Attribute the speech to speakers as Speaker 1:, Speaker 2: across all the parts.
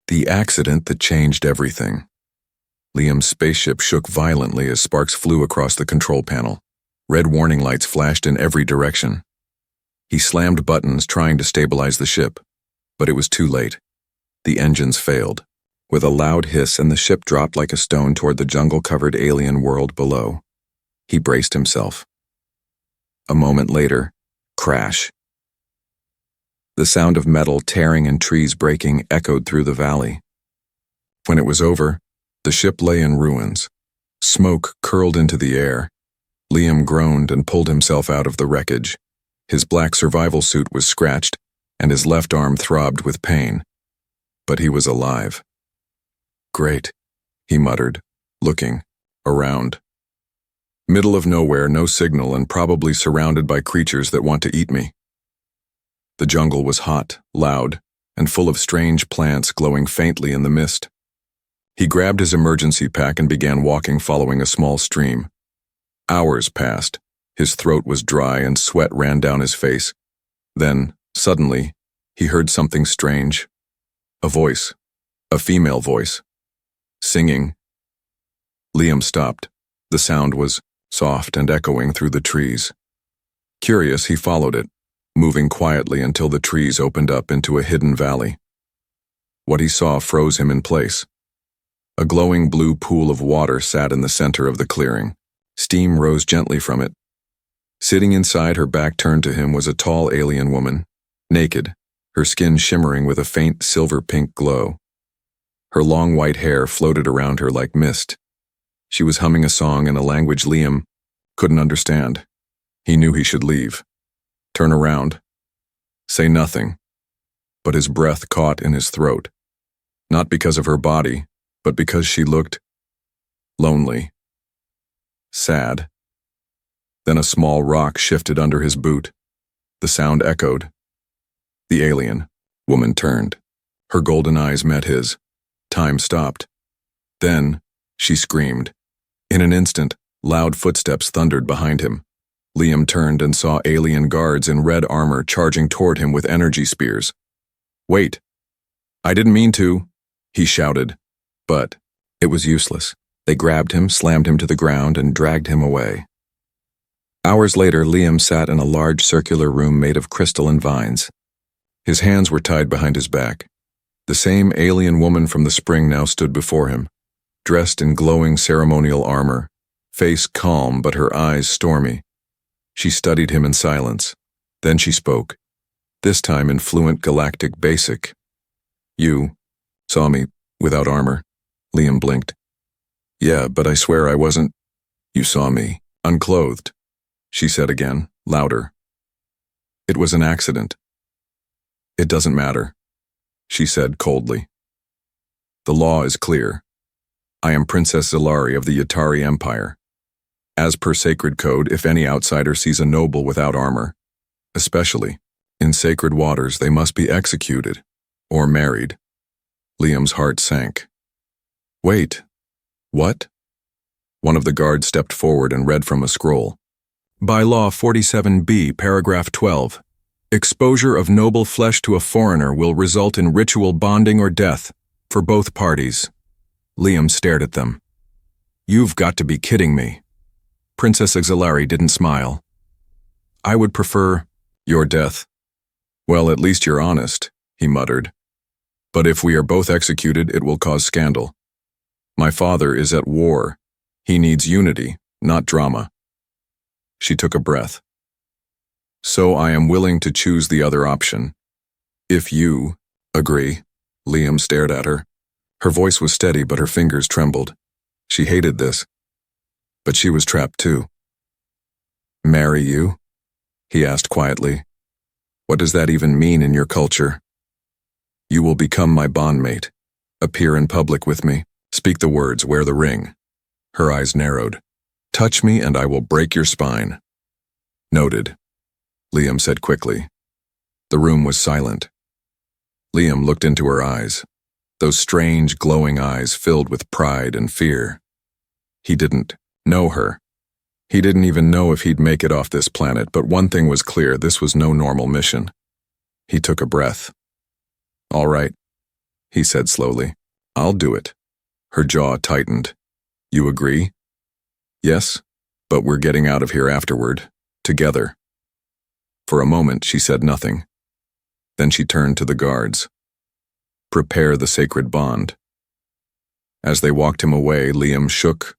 Speaker 1: The accident that changed everything. Liam's spaceship shook violently as sparks flew across the control panel. Red warning lights flashed in every direction. He slammed buttons trying to stabilize the ship, but it was too late. The engines failed. With a loud hiss, and the ship dropped like a stone toward the jungle-covered alien world below. He braced himself. A moment later, crash. The sound of metal tearing and trees breaking echoed through the valley. When it was over, the ship lay in ruins. Smoke curled into the air. Liam groaned and pulled himself out of the wreckage. His black survival suit was scratched, and his left arm throbbed with pain. But he was alive. Great, he muttered, looking around. Middle of nowhere, no signal, and probably surrounded by creatures that want to eat me. The jungle was hot, loud, and full of strange plants glowing faintly in the mist. He grabbed his emergency pack and began walking, following a small stream. Hours passed. His throat was dry and sweat ran down his face. Then, suddenly, he heard something strange. A voice. A female voice. Singing. Liam stopped. The sound was soft and echoing through the trees. Curious, he followed it, moving quietly until the trees opened up into a hidden valley. What he saw froze him in place. A glowing blue pool of water sat in the center of the clearing. Steam rose gently from it. Sitting inside, her back turned to him, was a tall alien woman, naked, her skin shimmering with a faint silver-pink glow. Her long white hair floated around her like mist. She was humming a song in a language Liam couldn't understand. He knew he should leave. Turn around. Say nothing. But his breath caught in his throat. Not because of her body, but because she looked lonely. Sad. Then a small rock shifted under his boot. The sound echoed. The alien woman turned. Her golden eyes met his. Time stopped. Then, she screamed. In an instant, loud footsteps thundered behind him. Liam turned and saw alien guards in red armor charging toward him with energy spears. "Wait! I didn't mean to," he shouted. But it was useless. They grabbed him, slammed him to the ground, and dragged him away. Hours later, Liam sat in a large circular room made of crystal and vines. His hands were tied behind his back. The same alien woman from the spring now stood before him, dressed in glowing ceremonial armor, face calm but her eyes stormy. She studied him in silence. Then she spoke, this time in fluent galactic basic. "You saw me without armor." Liam blinked. "Yeah, but I swear I wasn't." "You saw me unclothed," she said again, louder. "It was an accident." "It doesn't matter," she said coldly. "The law is clear. I am Princess Zilari of the Yatari Empire. As per sacred code, if any outsider sees a noble without armor, especially in sacred waters, they must be executed or married." Liam's heart sank. "Wait, what?" One of the guards stepped forward and read from a scroll. "By Law 47B, Paragraph 12, exposure of noble flesh to a foreigner will result in ritual bonding or death for both parties." Liam stared at them. "You've got to be kidding me." Princess Zilari didn't smile. "I would prefer your death." "Well, at least you're honest," he muttered. "But if we are both executed, it will cause scandal. My father is at war. He needs unity, not drama." She took a breath. "So I am willing to choose the other option. If you agree." Liam stared at her. Her voice was steady, but her fingers trembled. She hated this. But she was trapped too. "Marry you?" he asked quietly. "What does that even mean in your culture?" "You will become my bondmate. Appear in public with me. Speak the words, wear the ring." Her eyes narrowed. "Touch me and I will break your spine." "Noted," Liam said quickly. The room was silent. Liam looked into her eyes, those strange, glowing eyes filled with pride and fear. He didn't know her. He didn't even know if he'd make it off this planet, but one thing was clear, this was no normal mission. He took a breath. "All right. he said slowly. I'll do it. Her jaw tightened. You agree? Yes, but we're getting out of here afterward, together. For a moment, she said nothing. Then she turned to the guards. Prepare the sacred bond. As they walked him away, Liam shook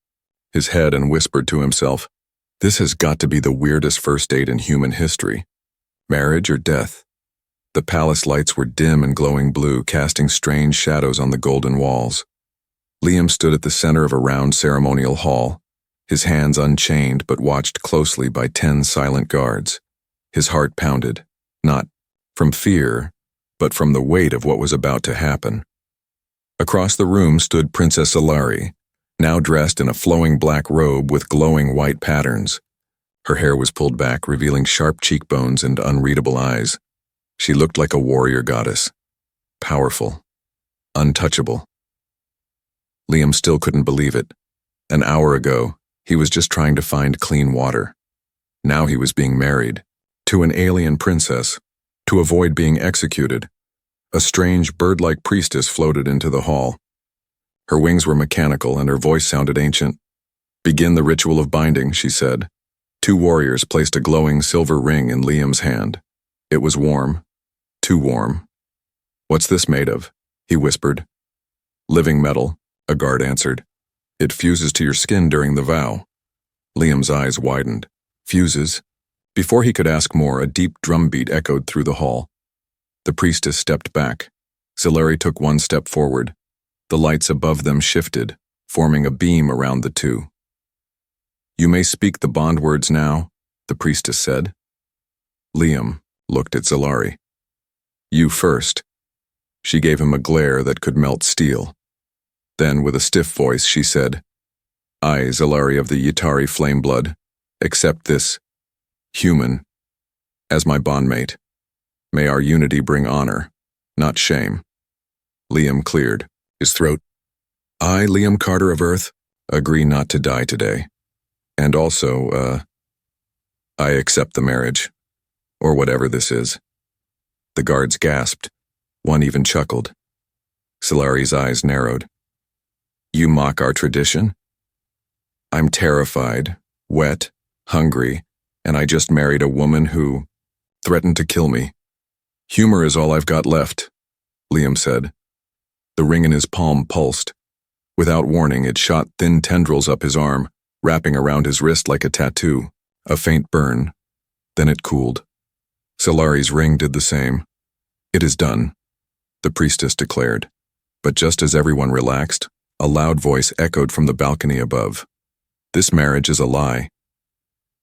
Speaker 1: his head and whispered to himself, this has got to be the weirdest first date in human history. Marriage or death? The palace lights were dim and glowing blue, casting strange shadows on the golden walls. Liam stood at the center of a round ceremonial hall, his hands unchained but watched closely by 10 silent guards. His heart pounded, not from fear, but from the weight of what was about to happen. Across the room stood Princess Ilari, now dressed in a flowing black robe with glowing white patterns. Her hair was pulled back, revealing sharp cheekbones and unreadable eyes. She looked like a warrior goddess, powerful, untouchable. Liam still couldn't believe it. An hour ago, he was just trying to find clean water. Now he was being married, to an alien princess, to avoid being executed. A strange, bird-like priestess floated into the hall. Her wings were mechanical and her voice sounded ancient. Begin the ritual of binding, she said. 2 warriors placed a glowing silver ring in Liam's hand. It was warm, too warm. What's this made of? He whispered. Living metal, a guard answered. It fuses to your skin during the vow. Liam's eyes widened. Fuses? Before he could ask more, a deep drumbeat echoed through the hall. The priestess stepped back. Ilari took 1 step forward. The lights above them shifted, forming a beam around the two. You may speak the bond words now, the priestess said. Liam looked at Ilari. You first. She gave him a glare that could melt steel. Then, with a stiff voice, she said, I, Ilari of the Yatari Flameblood, accept this human as my bondmate. May our unity bring honor, not shame. Liam cleared his throat. I, Liam Carter of Earth, agree not to die today. And also, I accept the marriage, or whatever this is. The guards gasped. One even chuckled. Ilari's eyes narrowed. You mock our tradition? I'm terrified, wet, hungry, and I just married a woman who threatened to kill me. Humor is all I've got left, Liam said. The ring in his palm pulsed. Without warning, it shot thin tendrils up his arm, wrapping around his wrist like a tattoo, a faint burn. Then it cooled. Ilari's ring did the same. It is done, the priestess declared. But just as everyone relaxed, a loud voice echoed from the balcony above. This marriage is a lie.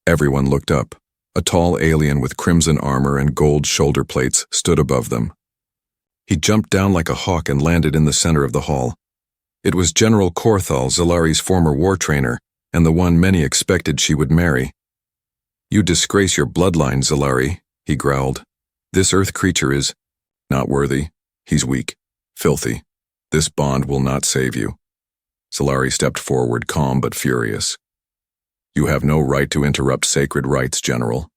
Speaker 1: Everyone looked up. A tall alien with crimson armor and gold shoulder plates stood above them. He jumped down like a hawk and landed in the center of the hall. It was General Korthal, Ilari's former war trainer, and the one many expected she would marry. You disgrace your bloodline, Ilari, he growled. This earth creature is not worthy. He's weak, filthy. This bond will not save you. Ilari stepped forward, calm but furious. You have no right to interrupt sacred rites, General.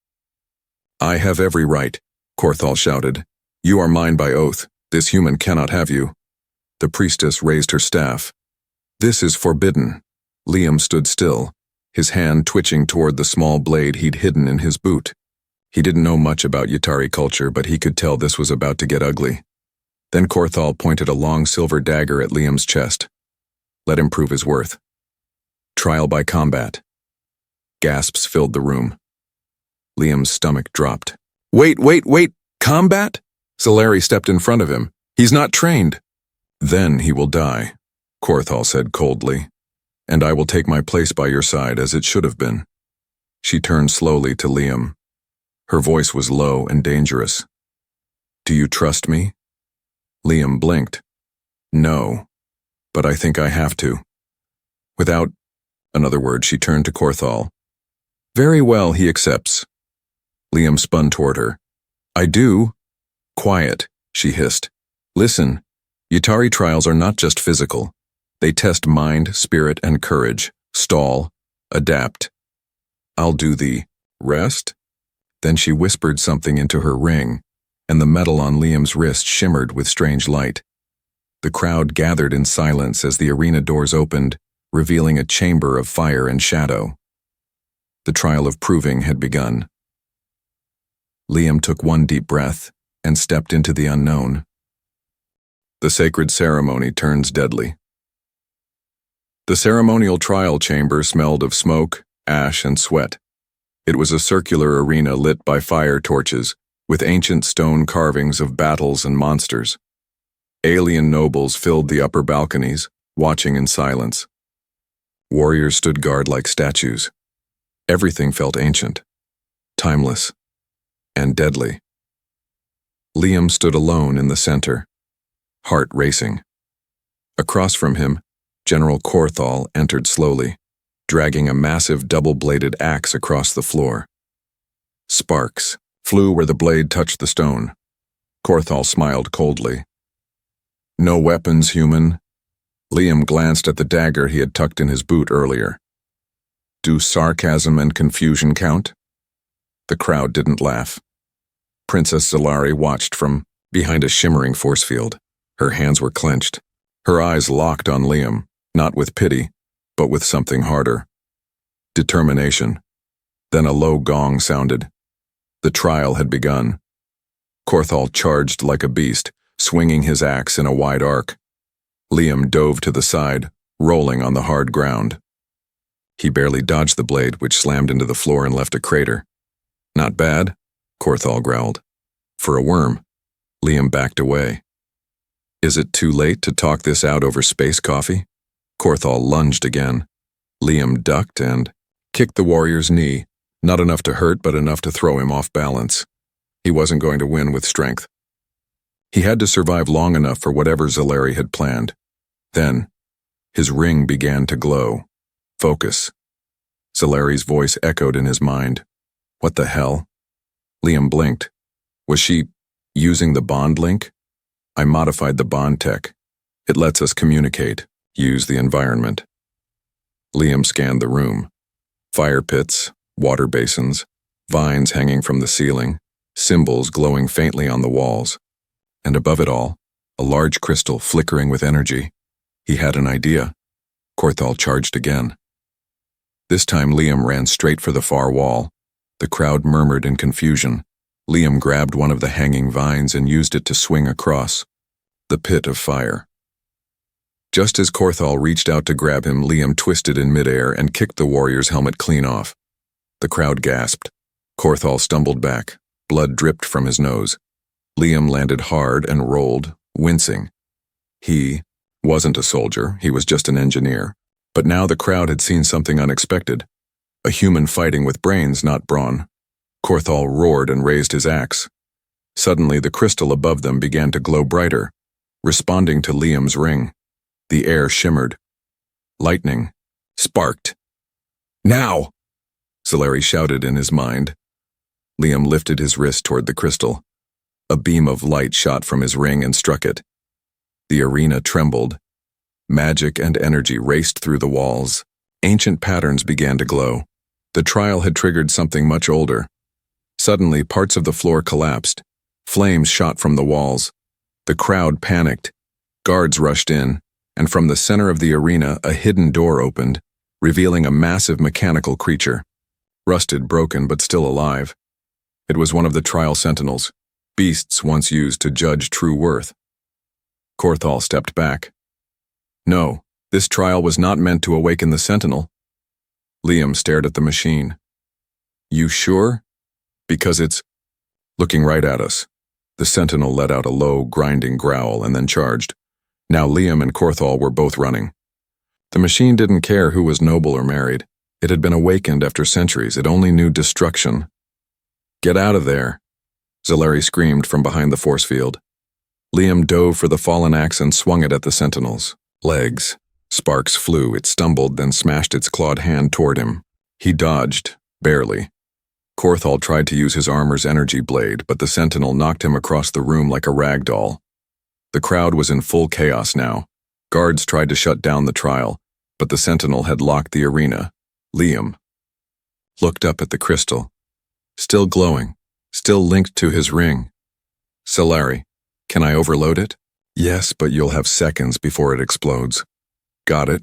Speaker 1: I have every right, Korthal shouted. You are mine by oath. This human cannot have you. The priestess raised her staff. This is forbidden. Liam stood still, his hand twitching toward the small blade he'd hidden in his boot. He didn't know much about Yatari culture, but he could tell this was about to get ugly. Then Korthal pointed a long silver dagger at Liam's chest. Let him prove his worth. Trial by combat. Gasps filled the room. Liam's stomach dropped. Wait, combat? Ilari stepped in front of him. He's not trained. Then he will die, Korthal said coldly, and I will take my place by your side as it should have been. She turned slowly to Liam. Her voice was low and dangerous. Do you trust me? Liam blinked. No, but I think I have to. Without another word, she turned to Korthal. Very well, he accepts. Liam spun toward her. I do. Quiet, she hissed. Listen, Yatari trials are not just physical. They test mind, spirit, and courage. Stall, adapt. I'll do the rest. Then she whispered something into her ring, and the metal on Liam's wrist shimmered with strange light. The crowd gathered in silence as the arena doors opened, revealing a chamber of fire and shadow. The trial of proving had begun. Liam took one deep breath and stepped into the unknown. The sacred ceremony turns deadly. The ceremonial trial chamber smelled of smoke, ash, and sweat. It was a circular arena lit by fire torches, with ancient stone carvings of battles and monsters. Alien nobles filled the upper balconies, watching in silence. Warriors stood guard like statues. Everything felt ancient, timeless, and deadly. Liam stood alone in the center, heart racing. Across from him, General Korthal entered slowly, dragging a massive double-bladed axe across the floor. Sparks flew where the blade touched the stone. Korthal smiled coldly. "No weapons, human." Liam glanced at the dagger he had tucked in his boot earlier. "Do sarcasm and confusion count?" The crowd didn't laugh. Princess Zalari watched from behind a shimmering force field. Her hands were clenched. Her eyes locked on Liam, not with pity, but with something harder. Determination. Then a low gong sounded. The trial had begun. Korthal charged like a beast, swinging his axe in a wide arc. Liam dove to the side, rolling on the hard ground. He barely dodged the blade, which slammed into the floor and left a crater. "Not bad," Korthal growled. "For a worm." Liam backed away. "Is it too late to talk this out over space coffee?" Korthal lunged again. Liam ducked and kicked the warrior's knee, not enough to hurt but enough to throw him off balance. He wasn't going to win with strength. He had to survive long enough for whatever Zalari had planned. Then, his ring began to glow. Focus. Zalari's voice echoed in his mind. What the hell? Liam blinked. Was she using the bond link? I modified the bond tech. It lets us communicate, use the environment. Liam scanned the room. Fire pits, water basins, vines hanging from the ceiling, symbols glowing faintly on the walls. And above it all, a large crystal flickering with energy. He had an idea. Korthal charged again. This time Liam ran straight for the far wall. The crowd murmured in confusion. Liam grabbed one of the hanging vines and used it to swing across. The pit of fire. Just as Korthal reached out to grab him, Liam twisted in midair and kicked the warrior's helmet clean off. The crowd gasped. Korthal stumbled back. Blood dripped from his nose. Liam landed hard and rolled, wincing. He wasn't a soldier, he was just an engineer. But now the crowd had seen something unexpected. A human fighting with brains, not brawn. Korthal roared and raised his axe. Suddenly the crystal above them began to glow brighter, responding to Liam's ring. The air shimmered. Lightning sparked. "Now!" Zalari shouted in his mind. Liam lifted his wrist toward the crystal. A beam of light shot from his ring and struck it. The arena trembled. Magic and energy raced through the walls. Ancient patterns began to glow. The trial had triggered something much older. Suddenly, parts of the floor collapsed. Flames shot from the walls. The crowd panicked. Guards rushed in, and from the center of the arena, a hidden door opened, revealing a massive mechanical creature. Rusted, broken, but still alive. It was one of the trial sentinels, beasts once used to judge true worth. Korthal stepped back. No, this trial was not meant to awaken the sentinel. Liam stared at the machine. You sure? Because it's looking right at us. The sentinel let out a low, grinding growl and then charged. Now Liam and Korthal were both running. The machine didn't care who was noble or married. It had been awakened after centuries. It only knew destruction. Get out of there, Zalari screamed from behind the force field. Liam dove for the fallen axe and swung it at the sentinel's legs. Sparks flew. It stumbled, then smashed its clawed hand toward him. He dodged, barely. Korthal tried to use his armor's energy blade, but the sentinel knocked him across the room like a rag doll. The crowd was in full chaos now. Guards tried to shut down the trial, but the sentinel had locked the arena. Liam looked up at the crystal. Still glowing, still linked to his ring. Zalari, can I overload it? Yes, but you'll have seconds before it explodes. Got it.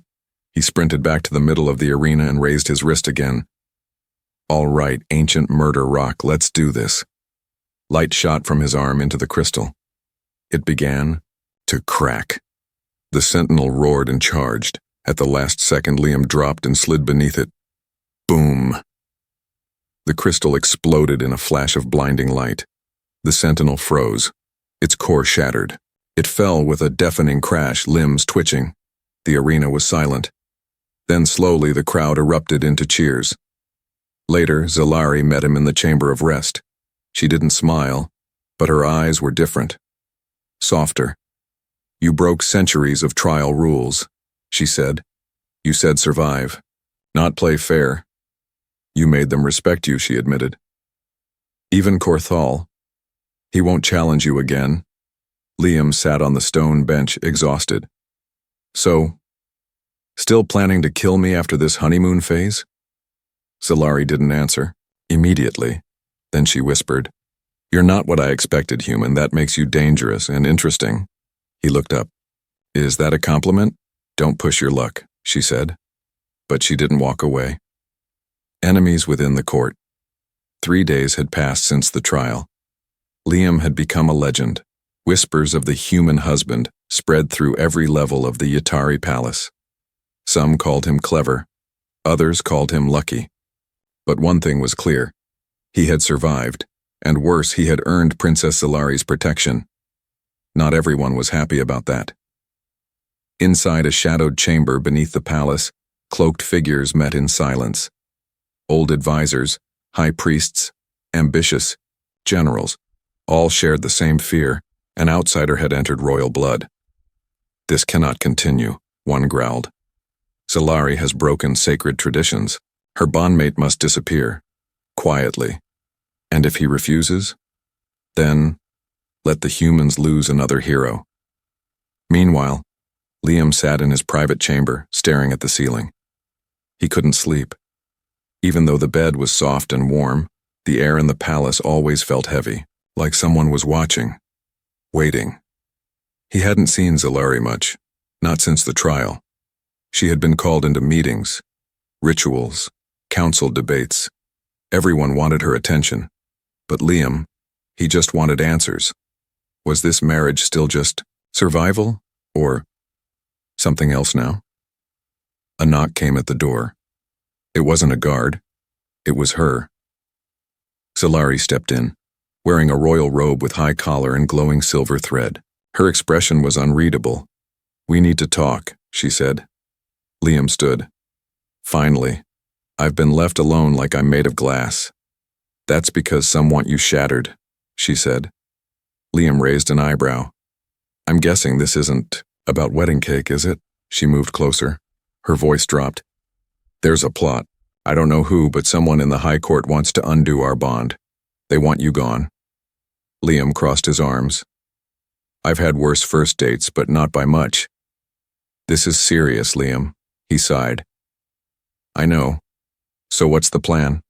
Speaker 1: He sprinted back to the middle of the arena and raised his wrist again. All right, ancient murder rock, let's do this. Light shot from his arm into the crystal. It began to crack. The sentinel roared and charged. At the last second, Liam dropped and slid beneath it. Boom! The crystal exploded in a flash of blinding light. The sentinel froze. Its core shattered. It fell with a deafening crash, limbs twitching. The arena was silent. Then slowly the crowd erupted into cheers. Later, Zalari met him in the chamber of rest. She didn't smile, but her eyes were different. Softer. You broke centuries of trial rules, she said. You said survive, not play fair. You made them respect you, she admitted. Even Korthal. He won't challenge you again. Liam sat on the stone bench, exhausted. So, still planning to kill me after this honeymoon phase? Zalari didn't answer. Immediately. Then she whispered, You're not what I expected, human. That makes you dangerous and interesting. He looked up. Is that a compliment? Don't push your luck, she said. But she didn't walk away. Enemies within the court. 3 days had passed since the trial. Liam had become a legend. Whispers of the human husband spread through every level of the Yatari palace. Some called him clever. Others called him lucky. But one thing was clear. He had survived, and worse, he had earned Princess Zalari's protection. Not everyone was happy about that. Inside a shadowed chamber beneath the palace, cloaked figures met in silence. Old advisors, high priests, ambitious, generals, all shared the same fear. An outsider had entered royal blood. This cannot continue, one growled. Zalari has broken sacred traditions. Her bondmate must disappear, quietly. And if he refuses, then let the humans lose another hero. Meanwhile, Liam sat in his private chamber, staring at the ceiling. He couldn't sleep. Even though the bed was soft and warm, the air in the palace always felt heavy, like someone was watching. Waiting. He hadn't seen Zalari much, not since the trial. She had been called into meetings, rituals, council debates. Everyone wanted her attention. But Liam, he just wanted answers. Was this marriage still just survival, or something else now? A knock came at the door. It wasn't a guard. It was her. Zalari stepped in, wearing a royal robe with high collar and glowing silver thread. Her expression was unreadable. We need to talk, she said. Liam stood. Finally, I've been left alone like I'm made of glass. That's because some want you shattered, she said. Liam raised an eyebrow. I'm guessing this isn't about wedding cake, is it? She moved closer. Her voice dropped. There's a plot. I don't know who, but someone in the high court wants to undo our bond. They want you gone. Liam crossed his arms. I've had worse first dates, but not by much. This is serious, Liam, he sighed. I know. So what's the plan?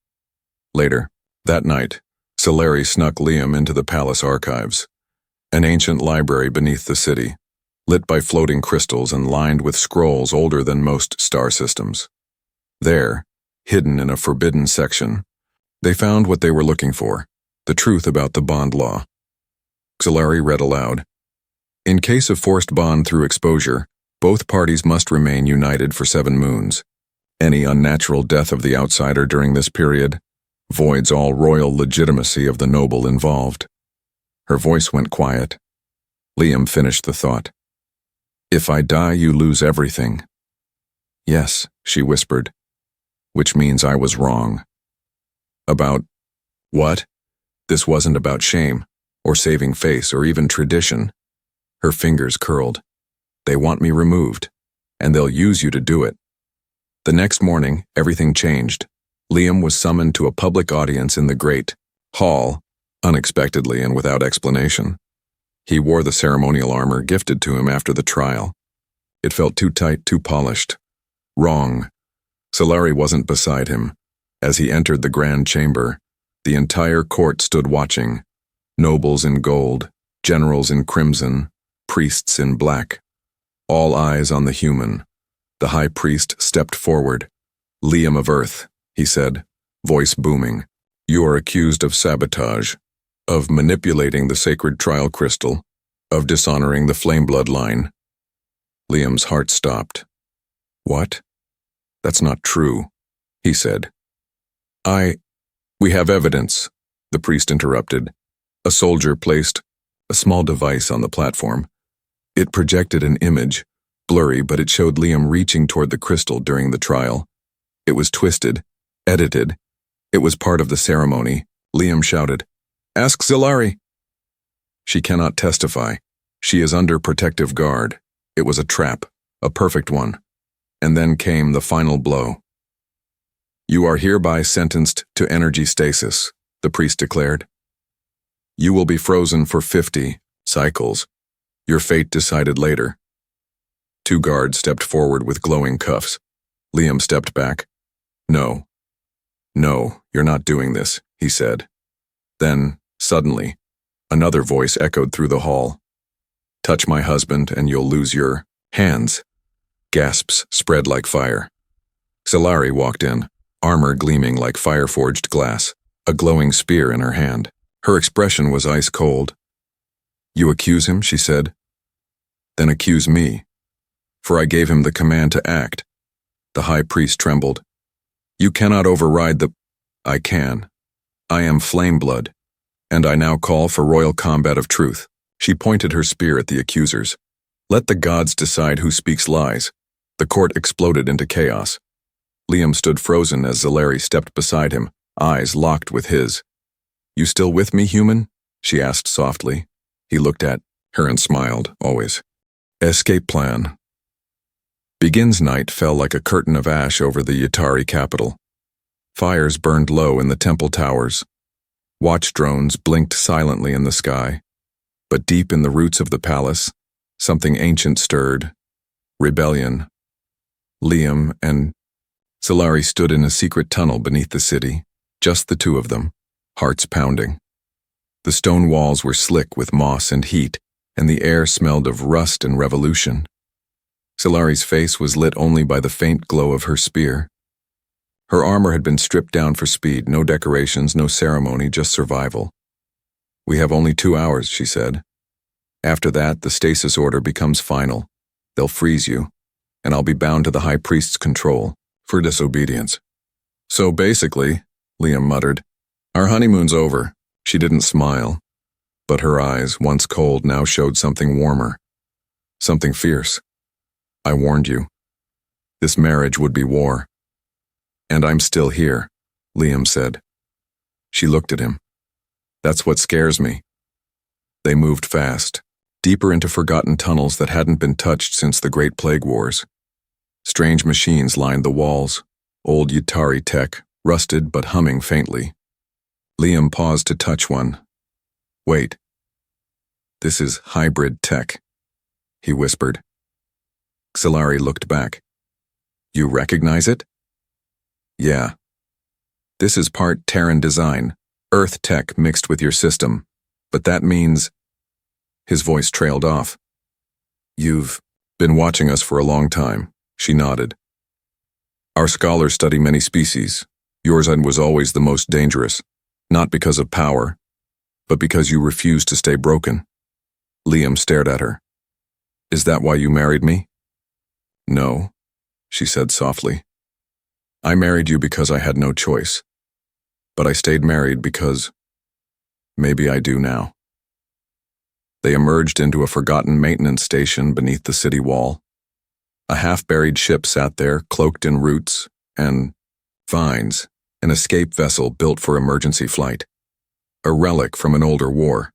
Speaker 1: Later, that night, Zalari snuck Liam into the palace archives, an ancient library beneath the city, lit by floating crystals and lined with scrolls older than most star systems. There, hidden in a forbidden section, they found what they were looking for, the truth about the bond law. Zalari read aloud. In case of forced bond through exposure, both parties must remain united for 7 moons. Any unnatural death of the outsider during this period voids all royal legitimacy of the noble involved. Her voice went quiet. Liam finished the thought. If I die, you lose everything. Yes, she whispered, which means I was wrong. About what? This wasn't about shame, or saving face, or even tradition. Her fingers curled. They want me removed, and they'll use you to do it. The next morning, everything changed. Liam was summoned to a public audience in the great hall, unexpectedly and without explanation. He wore the ceremonial armor gifted to him after the trial. It felt too tight, too polished. Wrong. Zalari wasn't beside him. As he entered the grand chamber, the entire court stood watching. Nobles in gold, generals in crimson, priests in black. All eyes on the human. The high priest stepped forward. "Liam of Earth," he said, voice booming. "You are accused of sabotage, of manipulating the sacred trial crystal, of dishonoring the flame bloodline." Liam's heart stopped. "What? That's not true," he said. We have evidence," the priest interrupted. A soldier placed a small device on the platform. It projected an image, blurry, but it showed Liam reaching toward the crystal during the trial. It was twisted, edited. It was part of the ceremony. Liam shouted, "Ask Zilari." "She cannot testify. She is under protective guard." It was a trap, a perfect one. And then came the final blow. "You are hereby sentenced to energy stasis," the priest declared. "You will be frozen for 50 cycles. Your fate decided later." Two guards stepped forward with glowing cuffs. Liam stepped back. No, you're not doing this," he said. Then, suddenly, another voice echoed through the hall. "Touch my husband and you'll lose your hands." Gasps spread like fire. Zilari walked in, armor gleaming like fire-forged glass, a glowing spear in her hand. Her expression was ice cold. "You accuse him," she said. "Then accuse me, for I gave him the command to act." The high priest trembled. "You cannot override the—" "I can. I am flame blood, and I now call for royal combat of truth." She pointed her spear at the accusers. "Let the gods decide who speaks lies." The court exploded into chaos. Liam stood frozen as Zilari stepped beside him, eyes locked with his. "You still with me, human?" she asked softly. He looked at her and smiled, always. Escape plan. Begin's night fell like a curtain of ash over the Yatari capital. Fires burned low in the temple towers. Watch drones blinked silently in the sky. But deep in the roots of the palace, something ancient stirred. Rebellion. Liam and Zilari stood in a secret tunnel beneath the city, just the two of them, hearts pounding. The stone walls were slick with moss and heat, and the air smelled of rust and revolution. Zilari's face was lit only by the faint glow of her spear. Her armor had been stripped down for speed, no decorations, no ceremony, just survival. "We have only 2 hours," she said. "After that, the stasis order becomes final. They'll freeze you, and I'll be bound to the High Priest's control for disobedience." "So basically," Liam muttered, "our honeymoon's over." She didn't smile, but her eyes, once cold, now showed something warmer, something fierce. "I warned you. This marriage would be war." "And I'm still here," Liam said. She looked at him. "That's what scares me." They moved fast, deeper into forgotten tunnels that hadn't been touched since the Great Plague Wars. Strange machines lined the walls, old Yatari tech, rusted but humming faintly. Liam paused to touch one. "Wait. This is hybrid tech," he whispered. Zilari looked back. "You recognize it?" "Yeah. This is part Terran design, Earth tech mixed with your system. But that means—" His voice trailed off. "You've been watching us for a long time," she nodded. "Our scholars study many species. Yours was always the most dangerous, not because of power, but because you refused to stay broken." Liam stared at her. "Is that why you married me?" "No," she said softly. "I married you because I had no choice. But I stayed married because maybe I do now." They emerged into a forgotten maintenance station beneath the city wall. A half-buried ship sat there, cloaked in roots and vines, an escape vessel built for emergency flight, a relic from an older war.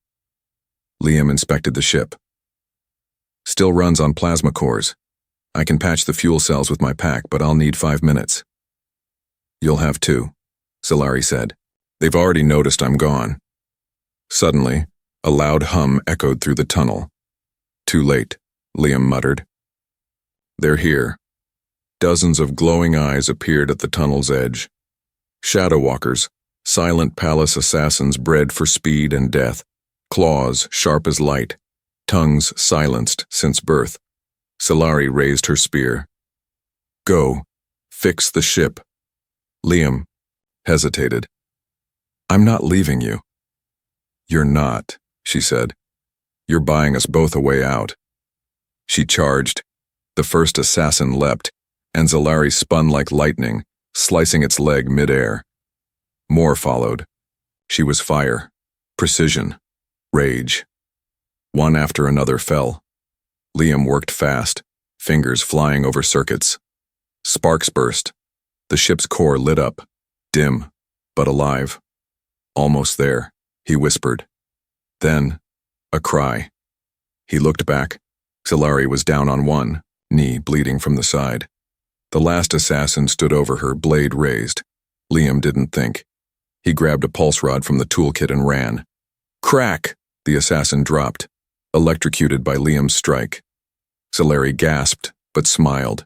Speaker 1: Liam inspected the ship. "Still runs on plasma cores. I can patch the fuel cells with my pack, but I'll need 5 minutes." "You'll have 2, Zilari said. "They've already noticed I'm gone." Suddenly, a loud hum echoed through the tunnel. "Too late," Liam muttered. "They're here." Dozens of glowing eyes appeared at the tunnel's edge. Shadow walkers, silent palace assassins bred for speed and death, claws sharp as light, tongues silenced since birth. Solari raised her spear. Go. Fix the ship. Liam hesitated. I'm not leaving you. You're not, she said. You're buying us both a way out. She charged. The first assassin leapt, and Solari spun like lightning, slicing its leg midair. More followed. She was fire, precision, rage. One after another fell. Liam worked fast, fingers flying over circuits. Sparks burst. The ship's core lit up, dim, but alive. Almost there, he whispered. Then, a cry. He looked back. Solari was down on one knee, bleeding from the side. The last assassin stood over her, blade raised. Liam didn't think. He grabbed a pulse rod from the toolkit and ran. Crack! The assassin dropped, electrocuted by Liam's strike. Solari gasped, but smiled.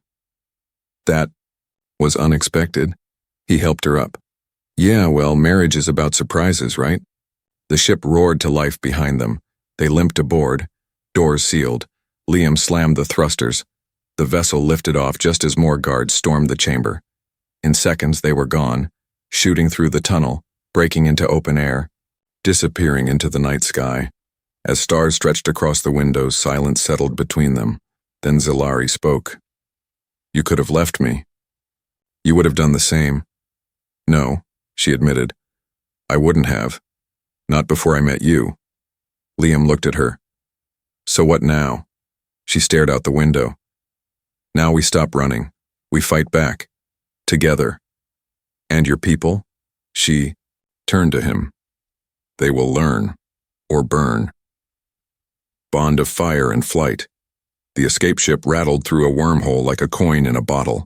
Speaker 1: That was unexpected. He helped her up. Yeah, well, marriage is about surprises, right? The ship roared to life behind them. They limped aboard, doors sealed. Liam slammed the thrusters. The vessel lifted off just as more guards stormed the chamber. In seconds, they were gone, shooting through the tunnel, breaking into open air, disappearing into the night sky. As stars stretched across the windows, silence settled between them. Then Solari spoke. You could have left me. You would have done the same. No, she admitted. I wouldn't have. Not before I met you. Liam looked at her. So what now? She stared out the window. Now we stop running. We fight back. Together. And your people? She turned to him. They will learn. Or burn. Bond of fire and flight. The escape ship rattled through a wormhole like a coin in a bottle.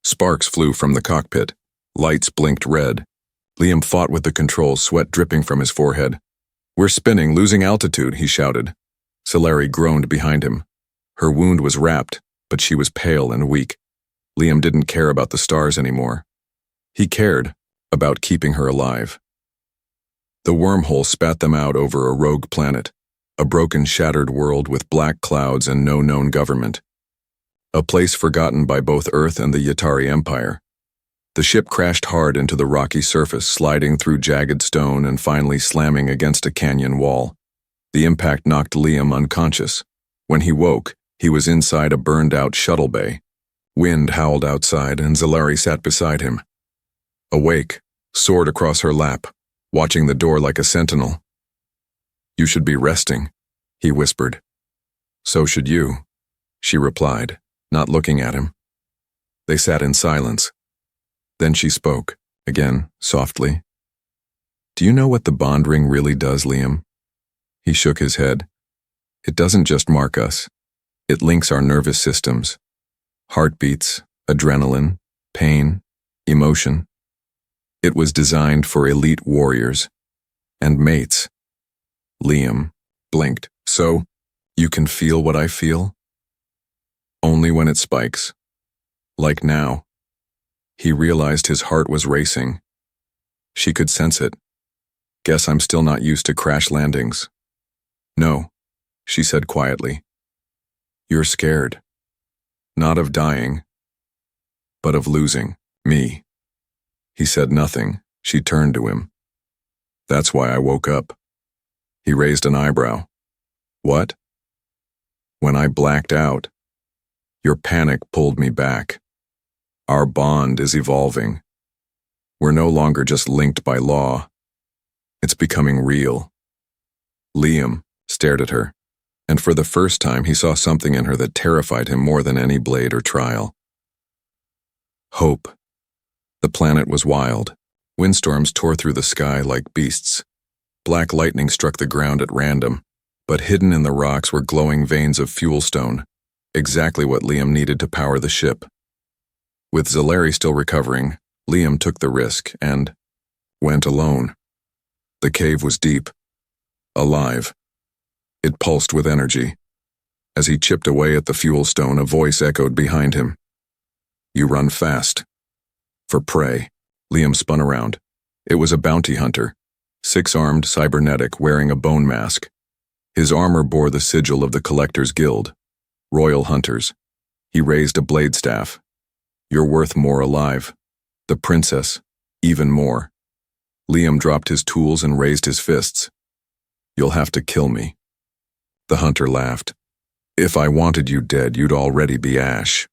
Speaker 1: Sparks flew from the cockpit. Lights blinked red. Liam fought with the controls, sweat dripping from his forehead. We're spinning, losing altitude, he shouted. Solari groaned behind him. Her wound was wrapped, but she was pale and weak. Liam didn't care about the stars anymore. He cared about keeping her alive. The wormhole spat them out over a rogue planet, a broken, shattered world with black clouds and no known government. A place forgotten by both Earth and the Yatari Empire. The ship crashed hard into the rocky surface, sliding through jagged stone and finally slamming against a canyon wall. The impact knocked Liam unconscious. When he woke, he was inside a burned-out shuttle bay. Wind howled outside, and Solari sat beside him. Awake, sword across her lap, watching the door like a sentinel. You should be resting, he whispered. So should you, she replied, not looking at him. They sat in silence. Then she spoke, again, softly. Do you know what the bond ring really does, Liam? He shook his head. It doesn't just mark us. It links our nervous systems. Heartbeats, adrenaline, pain, emotion. It was designed for elite warriors and mates. Liam blinked. So, you can feel what I feel? Only when it spikes. Like now. He realized his heart was racing. She could sense it. Guess I'm still not used to crash landings. No, she said quietly. You're scared. Not of dying, but of losing me. He said nothing. She turned to him. That's why I woke up. He raised an eyebrow. What? When I blacked out, your panic pulled me back. Our bond is evolving. We're no longer just linked by law. It's becoming real. Liam stared at her, and for the first time he saw something in her that terrified him more than any blade or trial. Hope. The planet was wild. Windstorms tore through the sky like beasts. Black lightning struck the ground at random, but hidden in the rocks were glowing veins of fuel stone, exactly what Liam needed to power the ship. With Solari still recovering, Liam took the risk and went alone. The cave was deep, alive. It pulsed with energy. As he chipped away at the fuel stone, a voice echoed behind him. You run fast. For prey. Liam spun around. It was a bounty hunter, six-armed, cybernetic, wearing a bone mask. His armor bore the sigil of the Collectors Guild, Royal Hunters. He raised a blade staff. You're worth more alive. The princess, even more. Liam dropped his tools and raised his fists. You'll have to kill me. The hunter laughed. If I wanted you dead, you'd already be ash.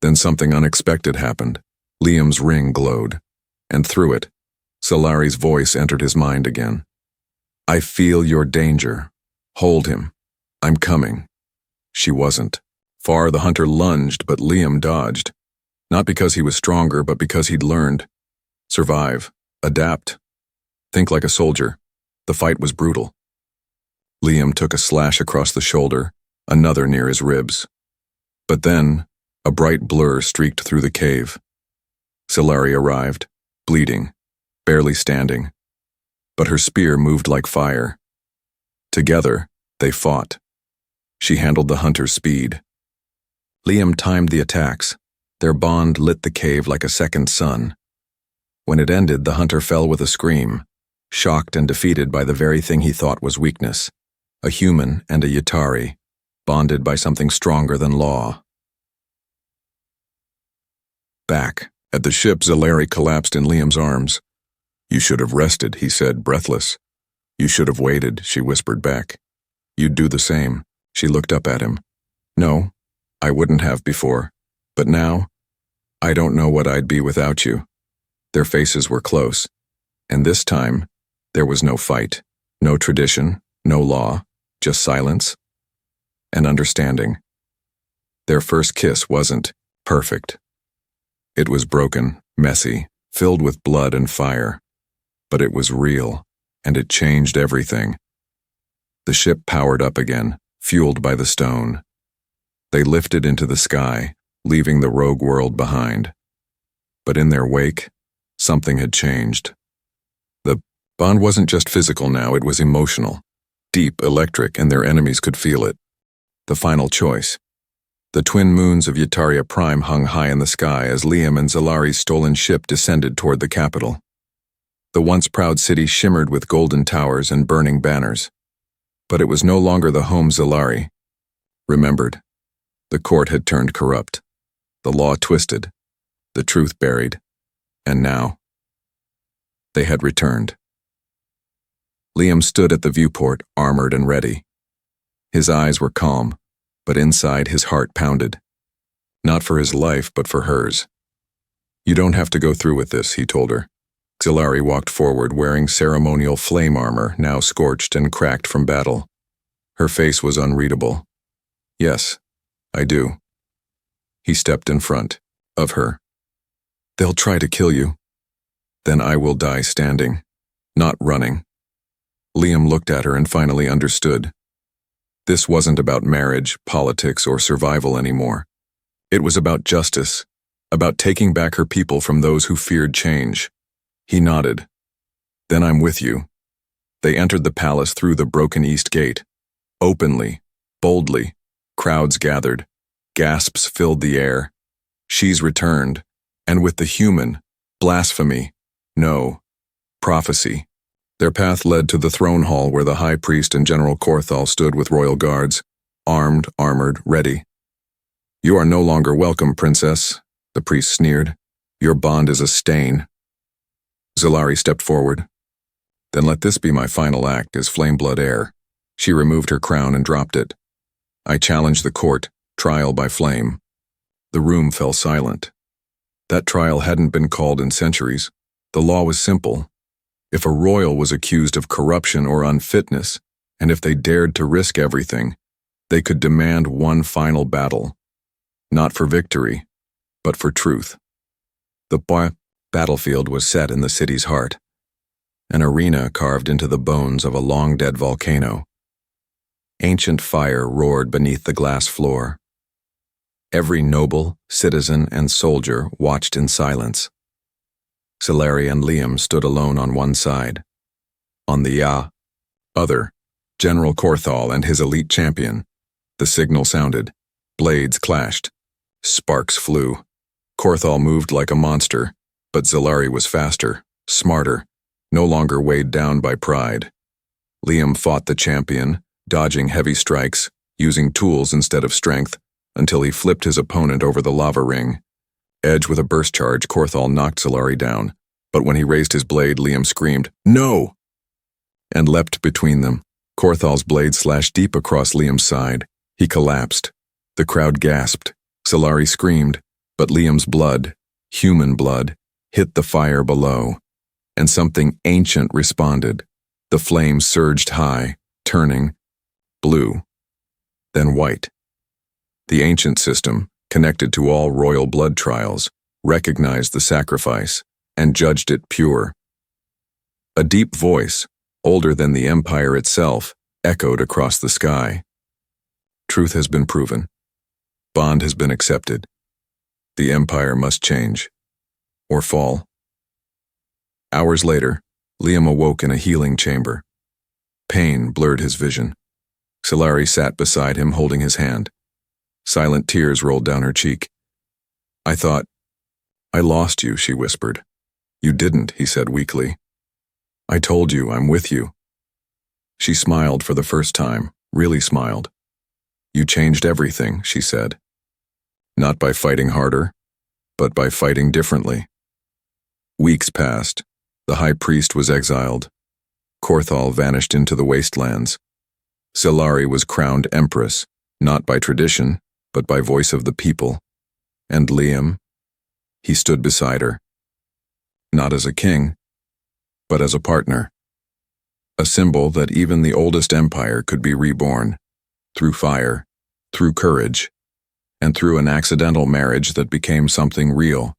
Speaker 1: Then something unexpected happened. Liam's ring glowed, and through it, Solari's voice entered his mind again. I feel your danger. Hold him. I'm coming. She wasn't. Far the hunter lunged, but Liam dodged. Not because he was stronger, but because he'd learned. Survive. Adapt. Think like a soldier. The fight was brutal. Liam took a slash across the shoulder, another near his ribs. But then, a bright blur streaked through the cave. Solari arrived, bleeding, barely standing. But her spear moved like fire. Together, they fought. She handled the hunter's speed. Liam timed the attacks. Their bond lit the cave like a second sun. When it ended, the hunter fell with a scream, shocked and defeated by the very thing he thought was weakness. A human and a Yatari, bonded by something stronger than law. Back at the ship, Solari collapsed in Liam's arms. You should have rested, he said, breathless. You should have waited, she whispered back. You'd do the same. She looked up at him. No, I wouldn't have before. But now, I don't know what I'd be without you. Their faces were close. And this time, there was no fight, no tradition, no law, just silence and understanding. Their first kiss wasn't perfect. It was broken, messy, filled with blood and fire. But it was real, and it changed everything. The ship powered up again, fueled by the stone. They lifted into the sky, leaving the rogue world behind. But in their wake, something had changed. The bond wasn't just physical now, it was emotional. Deep, electric, and their enemies could feel it. The final choice. The twin moons of Yataria Prime hung high in the sky as Liam and Solari's stolen ship descended toward the capital. The once proud city shimmered with golden towers and burning banners. But it was no longer the home Solari remembered. The court had turned corrupt. The law twisted. The truth buried. And now, they had returned. Liam stood at the viewport, armored and ready. His eyes were calm, but inside his heart pounded. Not for his life, but for hers. You don't have to go through with this, he told her. Solari walked forward wearing ceremonial flame armor, now scorched and cracked from battle. Her face was unreadable. Yes, I do. He stepped in front of her. They'll try to kill you. Then I will die standing, not running. Liam looked at her and finally understood. This wasn't about marriage, politics, or survival anymore. It was about justice, about taking back her people from those who feared change. He nodded. Then I'm with you. They entered the palace through the broken east gate. Openly, boldly, crowds gathered. Gasps filled the air. She's returned, and with the human, blasphemy, no, prophecy. Their path led to the throne hall where the high priest and General Korthal stood with royal guards, armed, armored, ready. You are no longer welcome, princess, the priest sneered. Your bond is a stain. Solari stepped forward. Then let this be my final act as Flameblood heir. She removed her crown and dropped it. I challenged the court, trial by flame. The room fell silent. That trial hadn't been called in centuries. The law was simple. If a royal was accused of corruption or unfitness, and if they dared to risk everything, they could demand one final battle. Not for victory, but for truth. The battlefield was set in the city's heart. An arena carved into the bones of a long-dead volcano. Ancient fire roared beneath the glass floor. Every noble, citizen, and soldier watched in silence. Solari and Liam stood alone on one side. On the other, General Korthal and his elite champion. The signal sounded. Blades clashed. Sparks flew. Korthal moved like a monster, but Solari was faster, smarter, no longer weighed down by pride. Liam fought the champion, dodging heavy strikes, using tools instead of strength, until he flipped his opponent over the lava ring. Edge with a burst charge, Korthal knocked Solari down, but when he raised his blade, Liam screamed, "No!" and leapt between them. Korthal's blade slashed deep across Liam's side. He collapsed. The crowd gasped. Solari screamed, but Liam's blood, human blood, hit the fire below, and something ancient responded. The flames surged high, turning blue, then white. The ancient system, connected to all royal blood trials, recognized the sacrifice and judged it pure. A deep voice, older than the empire itself, echoed across the sky. Truth has been proven. Bond has been accepted. The empire must change, or fall. Hours later, Liam awoke in a healing chamber. Pain blurred his vision. Solari sat beside him, holding his hand. Silent tears rolled down her cheek. "I thought, I lost you," she whispered. "You didn't," he said weakly. "I told you I'm with you." She smiled for the first time, really smiled. "You changed everything," she said. "Not by fighting harder, but by fighting differently." Weeks passed. The high priest was exiled. Korthal vanished into the wastelands. Solari was crowned empress, not by tradition, but by voice of the people. And Liam? He stood beside her. Not as a king, but as a partner. A symbol that even the oldest empire could be reborn, through fire, through courage, and through an accidental marriage that became something real.